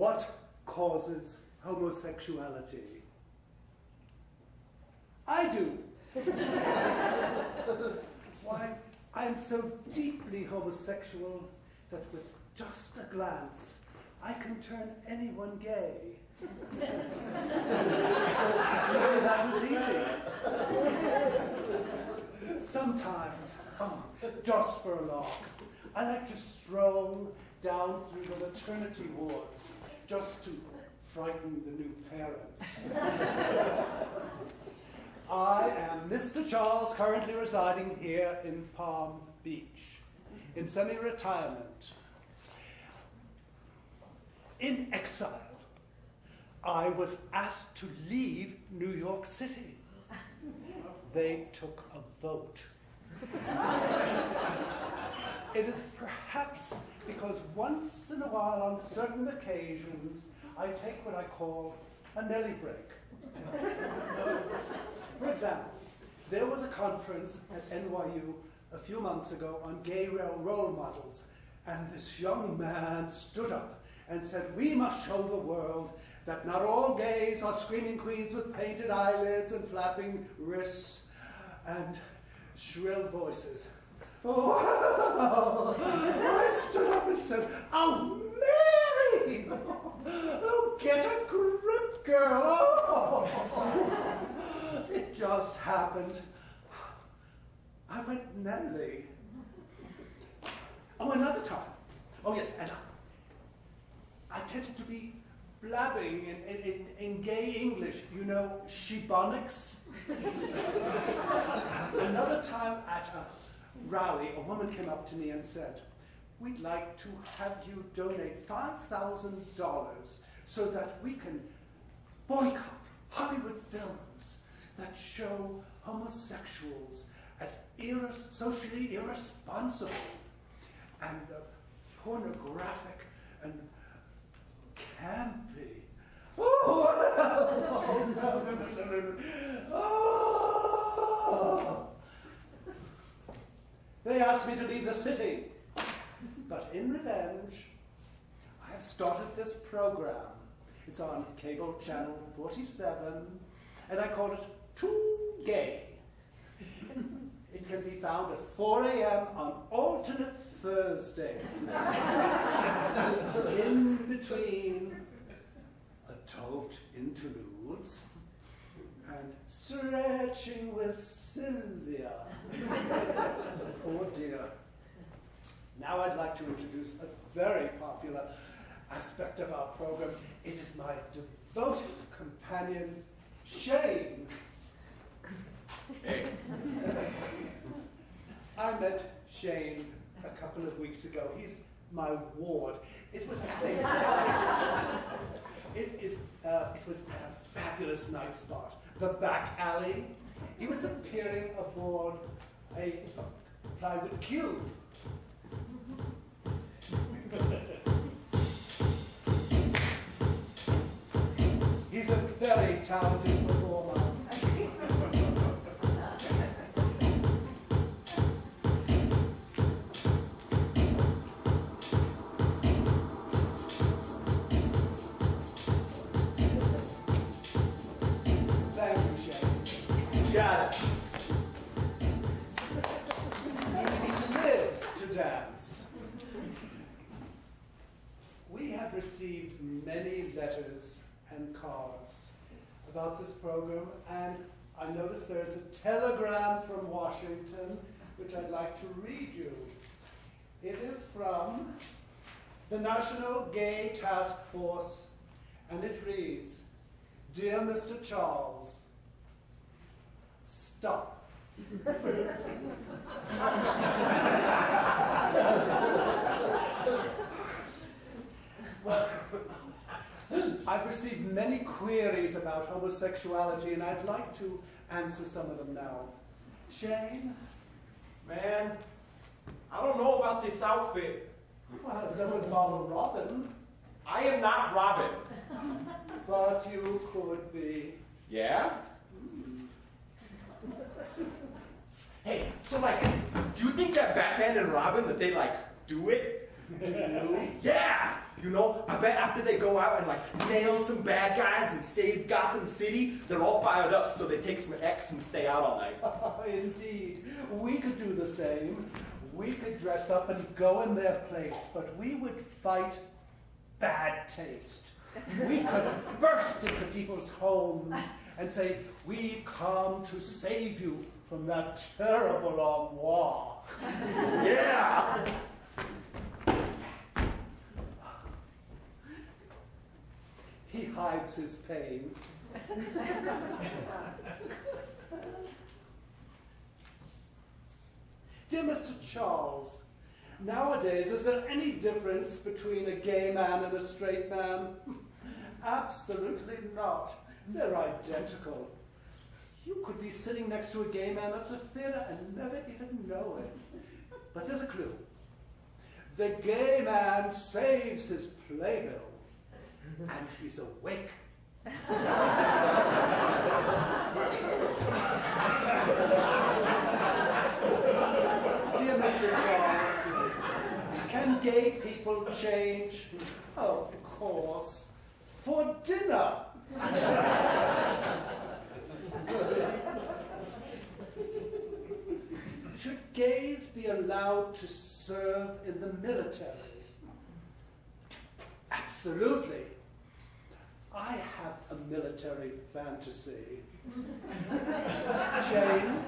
What causes homosexuality? I do. Why, I am so deeply homosexual that with just a glance, I can turn anyone gay. You see, that was easy. Sometimes, just for a lark, I like to stroll down through the maternity wards just to frighten the new parents. I am Mr. Charles, currently residing here in Palm Beach, in semi-retirement. In exile, I was asked to leave New York City. They took a vote. It is perhaps because once in a while, on certain occasions, I take what I call a Nelly break. For example, there was a conference at NYU a few months ago on gay role models, and this young man stood up and said, "We must show the world that not all gays are screaming queens with painted eyelids and flapping wrists and shrill voices." Oh, I stood up and said, "Oh, Mary! Oh, get a grip, girl! Oh." It just happened. I went Nelly. Oh, another time. Oh, yes, and I tended to be blabbing in gay English, you know, shebonics. Another time at a rally, a woman came up to me and said, "We'd like to have you donate $5,000 so that we can boycott Hollywood films that show homosexuals as socially irresponsible and pornographic and campy." Oh, oh. They asked me to leave the city, but in revenge, I have started this program. It's on cable channel 47, and I call it Too Gay. It can be found at 4 a.m. on alternate Thursdays, in between adult interludes and Stretching with Sylvia. Oh dear. Now I'd like to introduce a very popular aspect of our program. It is my devoted companion, Shane. Hey. I met Shane a couple of weeks ago. He's my ward. It was at a fabulous night spot, the Back Alley. He was appearing aboard a plywood cube. He's a very talented performer. Received many letters and cards about this program, and I noticed there's a telegram from Washington which I'd like to read you. It is from the National Gay Task Force, and it reads, "Dear Mr. Charles, stop." Well, I've received many queries about homosexuality, and I'd like to answer some of them now. Shane? Man, I don't know about this outfit. Well, it doesn't bother Robin. I am not Robin. But you could be. Yeah? Hey, so like, do you think that Batman and Robin, that they like do it? Do you? Yeah! You know, I bet after they go out and nail some bad guys and save Gotham City, they're all fired up so they take some X and stay out all night. Indeed. We could do the same. We could dress up and go in their place, but we would fight bad taste. We could burst into people's homes and say, we've come to save you from that terrible ennui. Yeah! He hides his pain. Dear Mr. Charles, nowadays, is there any difference between a gay man and a straight man? Absolutely not. They're identical. You could be sitting next to a gay man at the theater and never even know it. But there's a clue. The gay man saves his playbill, and he's awake. Dear Mr. Charles, can gay people change? Of course. For dinner. Should gays be allowed to serve in the military? Absolutely. I have a military fantasy. Jane?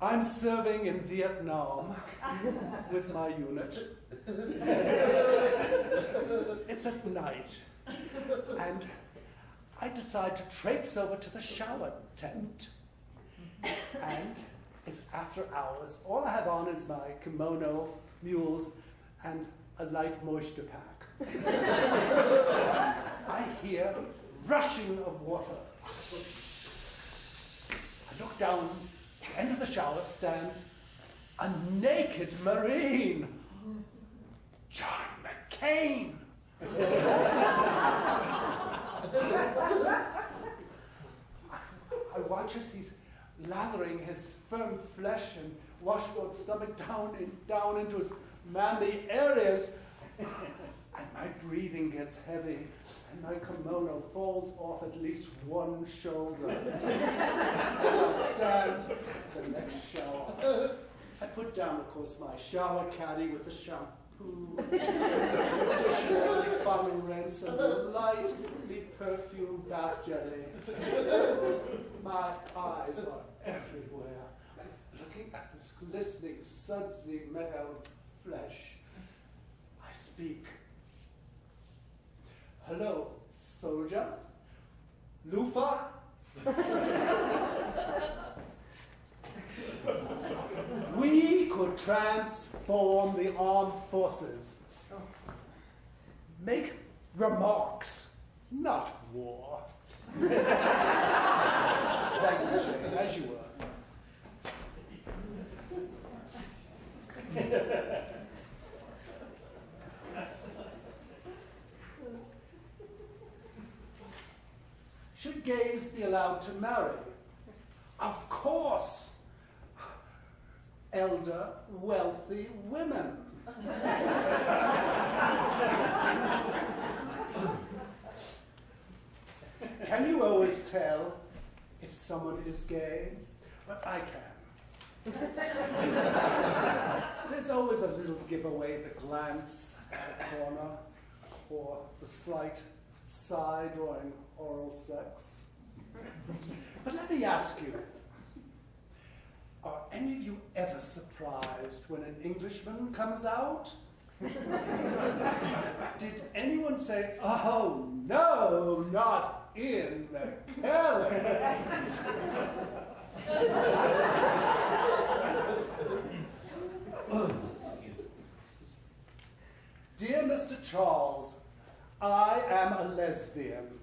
I'm serving in Vietnam with my unit. It's at night, and I decide to traipse over to the shower tent. And it's after hours. All I have on is my kimono, mules, and a light moisture pack. I hear rushing of water. I look down. At the end of the shower stands a naked Marine. John McCain. I watch as he's lathering his firm flesh and washboard stomach down into his manly areas. And my breathing gets heavy, and my kimono falls off at least one shoulder. As I stand the next shower, I put down, of course, my shower caddy with the shampoo, additionally foul rinse, and the lightly perfumed bath jelly. My eyes are everywhere, looking at this glistening, sudsy male flesh. I speak. Hello, soldier? Loofah? We could transform the armed forces. Make remarks, not war. Thank you, Shane, as you were. Should gays be allowed to marry? Of course. Elder, wealthy women. Can you always tell if someone is gay? But I can. There's always a little giveaway, the glance at the corner, or the slight sigh during oral sex. But let me ask you, are any of you ever surprised when an Englishman comes out? Did anyone say, oh no, not in the Kelly? Dear Mr. Charles, I am a lesbian.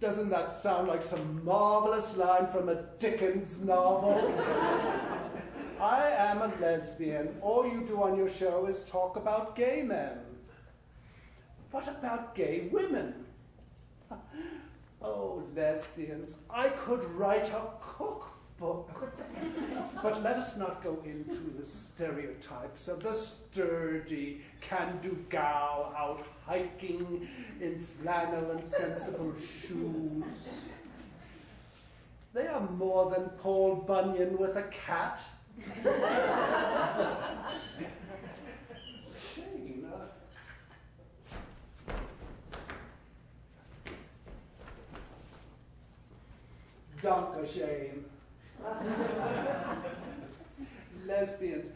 Doesn't that sound like some marvelous line from a Dickens novel? I am a lesbian. All you do on your show is talk about gay men. what about gay women? Oh, lesbians, I could write a cookbook. But let us not go into the stereotypes of the sturdy, can-do gal out hiking in flannel and sensible shoes. They are more than Paul Bunyan with a cat. Shane, Danke, Shane. Lesbians,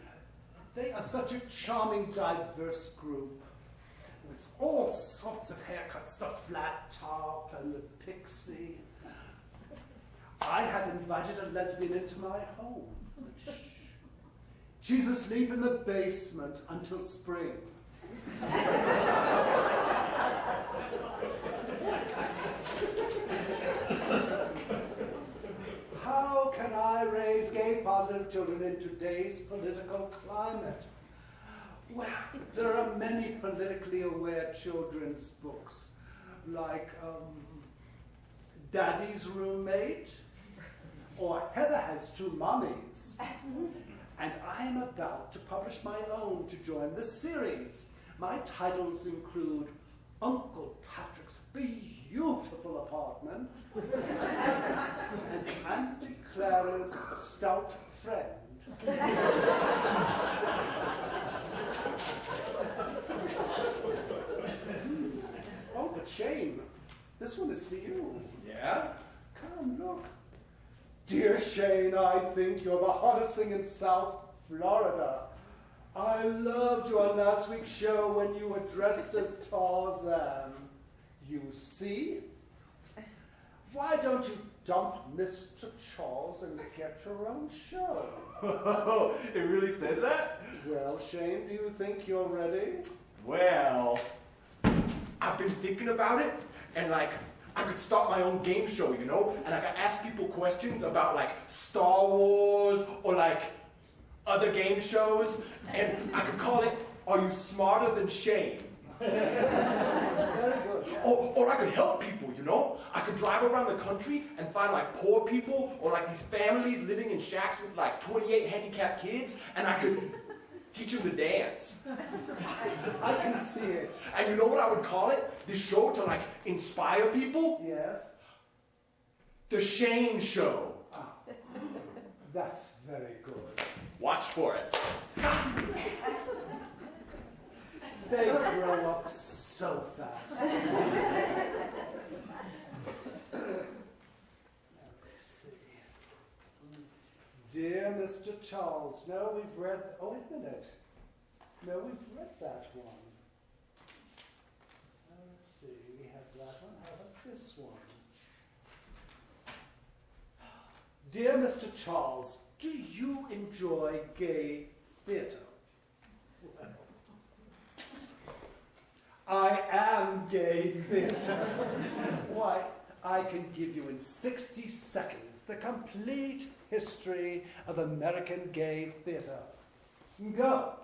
they are such a charming, diverse group. With all sorts of haircuts, the flat top and the pixie. I have invited a lesbian into my home. But shh. She's asleep in the basement until spring. How can I raise gay positive children in today's political climate? Well, there are many politically aware children's books, like Daddy's Roommate, or Heather Has Two Mummies. And I'm about to publish my own to join the series. My titles include Uncle Patrick's Beautiful Apartment and Auntie Clara's Stout Friend. Oh, but Shane, this one is for you. Yeah? Come, look. Dear Shane, I think you're the hottest thing in South Florida. I loved you on last week's show when you were dressed as Tarzan. You see? Why don't you dump Mr. Charles and get your own show? It really says that? Well, Shane, do you think you're ready? Well, I've been thinking about it, and like, I could start my own game show, you know? And I could ask people questions about like Star Wars or like other game shows. And I could call it, Are You Smarter Than Shane? Very good. Or I could help people, you know? I could drive around the country and find like poor people or like these families living in shacks with like 28 handicapped kids, and I could teach them to dance. I can see it. And you know what I would call it? This show to like inspire people? Yes? The Shane Show. Ah, that's very good. Watch for it. They grow up so fast. Let's see. Dear Mr. Charles, no, we've read, oh, wait a minute. No, we've read that one. Let's see, we have that one. How about this one? Dear Mr. Charles, do you enjoy gay theatre? Well, I am gay theatre. Why, I can give you in 60 seconds the complete history of American gay theatre. Go.